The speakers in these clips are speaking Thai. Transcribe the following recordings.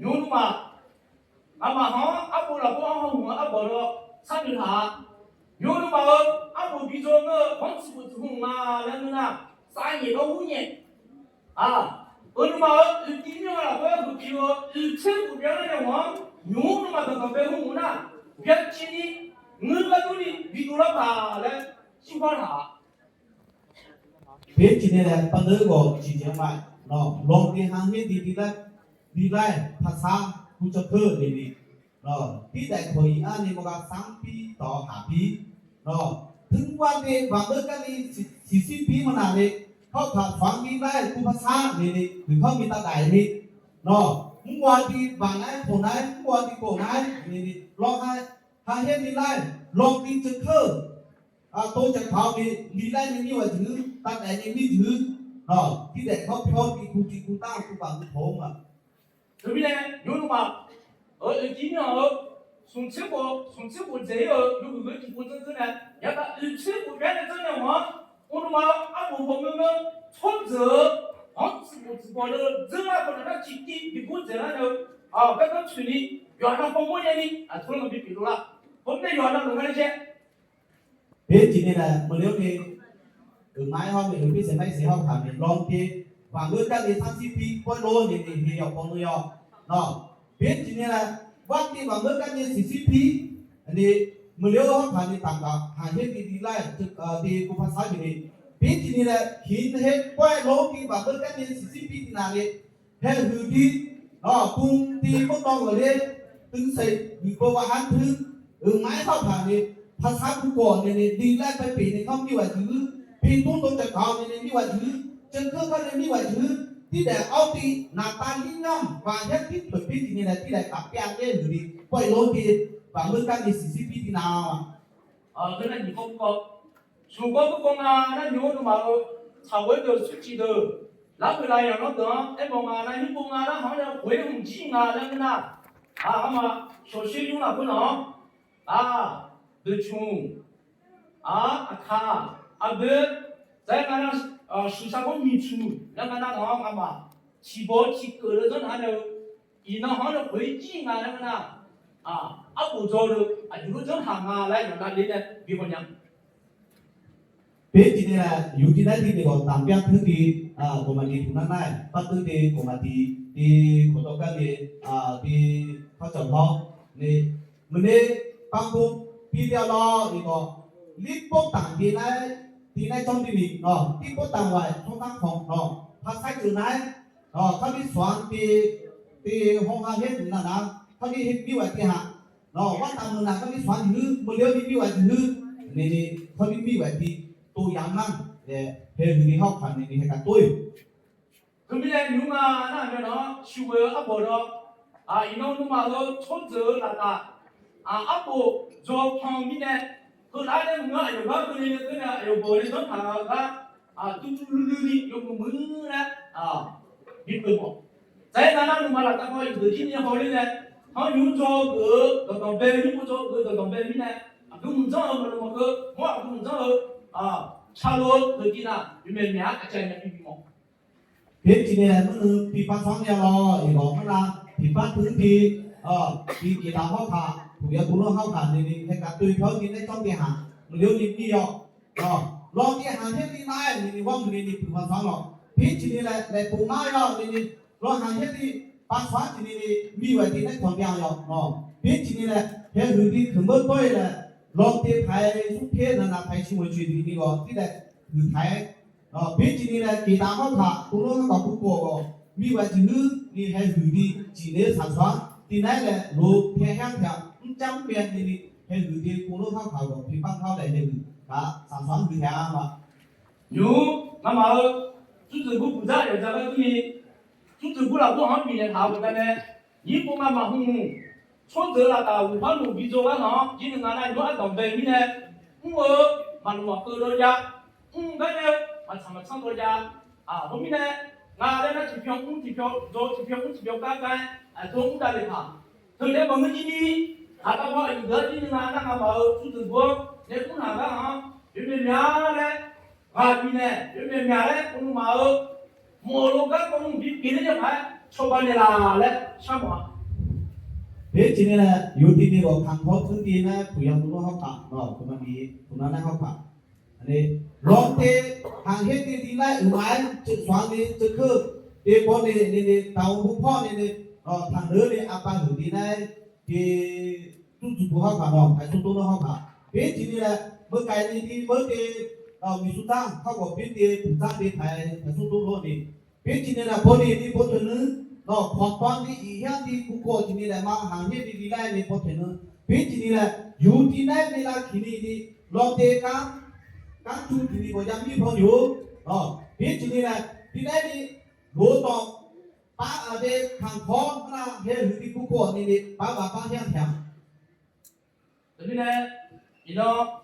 อยู่มาอามาฮะอาบุละบ่ฮะหัวอาบ่ละซันหาอยู่มาอาบุบิโจเงของสิบุตุมาแล้วนะสายนี่ก็หูเนี่ย얼마 이명을 하고 그리고 일체 구별을 영어 용어만 더 배우구나 별치니 응가들이 위도라 봐래 신발하 배치네 반대고 지정만 너 롱디 항해 디라 파사 구적그 네니 너 비대 거의 안에 뭐가 상비 더 하비 너 등관의 왕들까지 CCP 만나네 เขาขับฟังดีได้กูภาษานี่หรือเขามีตาไก่นี่เนาะมึงว่าที่บางไหนคนไหนมึงว่าที่โกไหนนี่ลองให้เห็นดีได้ลองดีจะคือตัวจากเขาดีได้นี่ว่าถือตาไก่นี่ถือเนาะที่เด็กเขาพอที่กูตั้งกูบังกูโถงอ่ะ 그러면 요놈아 어디냐 손치고 제요 요거 기본 전에 약간 일치고 변의 전에 오늘마 아무 보면은 손저 지고를 저라고는 직기 비고 저라요 그거 추니 요하나 보고냐니 그런 거 비비로라 근데 요하나 누가지 배지네라 뭐려니 mai hôm mình biết sẽ mấy sẽ không thằng mình long kia và người ta đi tham CP coi lô thì học con người nó biết chỉ là quan đi và người ta như CP thì mình nếu không thằng thì tạm cả hàng hết đi lại đi củaภาษาgì biết chỉ là hiện hết coi lô kia và người ta như CP thì là gì hết hư đi nó cùng đi có to rồi đấy từng xây bị cô và hắn thứ mai không thằng thì ภาษากูก่อนเนี่ยดีแลไปปีนี่เขามีว่าถือปีตุ้งตรงจากเขาเนี่ยมีว่าถือจนเขาเนี่ยมีว่าถือที่แต่เอาที่หน้าตาลิ้นน้ำว่าแค่ที่เปิดปีนี่แหละที่ได้กับแป้งเนี่ยหรือดีปล่อยโลดีว่าเมื่อกันนี่40ปีที่นา그러나 이것과 수고국공아는 요놈하고 차월도 수치도 라브라야노도 에봉아나 힘봉아나 하냐 고용지나라나 아마 소실용하구나 대충 아카 아베 자가나 수사고 미추 나가나 아마 집어 집거든 하냐 이나 하냐 고용지나라나 아부저를 아주로 전 항아라 연락이네 비번양 biết chỉ làอยู่ที่ไหนที่นี่ก็ตามเพียงพื้นที่ผมมาดีทุกนั้นได้ปัจจุบันผมมาที่ขอตัวกันที่เขาจอดห้องนี่มันนี่ปังปุ๊บพี่เดียวรอนี่ก็รีบปุ๊บต่างที่ไหนจอมที่นี่เนาะที่ปุ๊บต่างไว้ทุกทั้งของเนาะภาษาจุดไหนเขามีสวนที่ห้องอาเห็นนั่นนะเขามีมีไว้ที่หาเนาะว่าต่างนั่นเขามีสวนถือมือเลี้ยวมีไว้ถือนี่เขามีไว้ที่ตัวอย่างนั้นเฮ้ยนี่เขาขันนี่ให้กันตัว그러면 누가나 하면 쉬워 아버로 이놈놈하고 초저라다 아버 저 평민에 그 나는 뭐 요가 그냥 요버리던 하나가 뚜뚜르르니 요거 뭐나 믿고 자 나는 말하다가 이거지니 허리네 요저 그 동배리 뭐저 그 동배리네 그 문제 뭐 그 문제 차로 거기나 유명한 아짜냐 비비모 เพชรจีเนี่ยมันปีปัสสาวะรออีกบอกมันละปีปัสพื้นที่ปีกีฬาเข้าขาถูกยาบุรุษเข้าขาในนี้ให้กับตัวเขากินได้ต้องที่หามันเลี้ยวนิดเดียวลองที่หาเท่านี้ได้นี่ว่ามันนี่ปีปัสสาวะเพชรจีเนี่ยในปุ่มไม้เรานี่ลองหาเท่านี้ปัสสาวะจีนี่มีไว้ที่นั่นของยาวเพชรจีเนี่ยเฮ้ยดูที่ถึงเมื่อต้นเลยลองที่ไทยสุเทศนาไทยชิมวยจีนี่ก็ที่ได้คือไทยเพชรจีเนี่ยกีฬาเข้าขาตัวนู้นก็ผู้ป่วยมีไว้ที่นี่ให้ดูที่จีเนี่ยสัตว์สวนที่ไหนเลยรูปแค่แห้งแค่จำเป็นนี่ให้ดูที่ตัวนู้นเข้าขาก็พิบังเข้าได้เลยสัตว์สวนคือแค่ว่าอยู่那么组织部部长有这个对组织部老多行比呢他不干呢一不嘛嘛挫折了的五万路比做个呢今年那有按当北呢我嘛路喝了呀个呢嘛唱多呀后面呢俺那机票坐机票干中午的嘞哈特别我们今天他那个一个今年那个嘛组织部那不那个有没俩嘞比呢有没俩嘞我们嘛摩洛哥我们比的就还 초반이라 래 참아 เพจนี้นะอยู่ที่นี่บอกทางพอทุกทีนะผู้ยังรู้เขาผ่าเนาะคุณมันมีคุณนั้นเขาผ่าอันนี้ลองเตะทางเฮ็ดดีๆนะหมายจุดสว่างนี่จะคือเดี๋ยวพอนี่เตาผู้พ่อนี่ทางเดินนี่อาปาหือดีนะที่จุดเขาผ่าเนาะไอ้ตัวเขาผ่าเพจนี้นะเมื่อไก่นี่เมื่อเตะมีสุดท้ายเขาบอกเพจนี้ผู้สร้างที่ไทยไอ้ตัวนี่เพจนี้นะพอนี่พอตัวนึงno khotwan ni ihan di buko jini la ma hangye di la ni potenu pe jini la yuti na ni la khini ni lote ka tu jini ko jam ni phon yo no pe jini la di la ni lo to pa ade khang khon na he di buko ni pa hyang hyang 근데 이너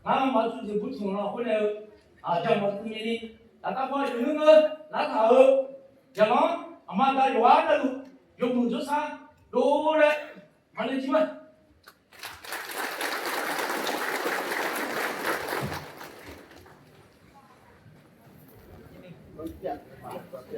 나랑 맞추지 붙으면 원래 저뭐 승민이 나가 봐 이런 거 나가어 저거 아마가 요아다로 용문조사 노래 하는지만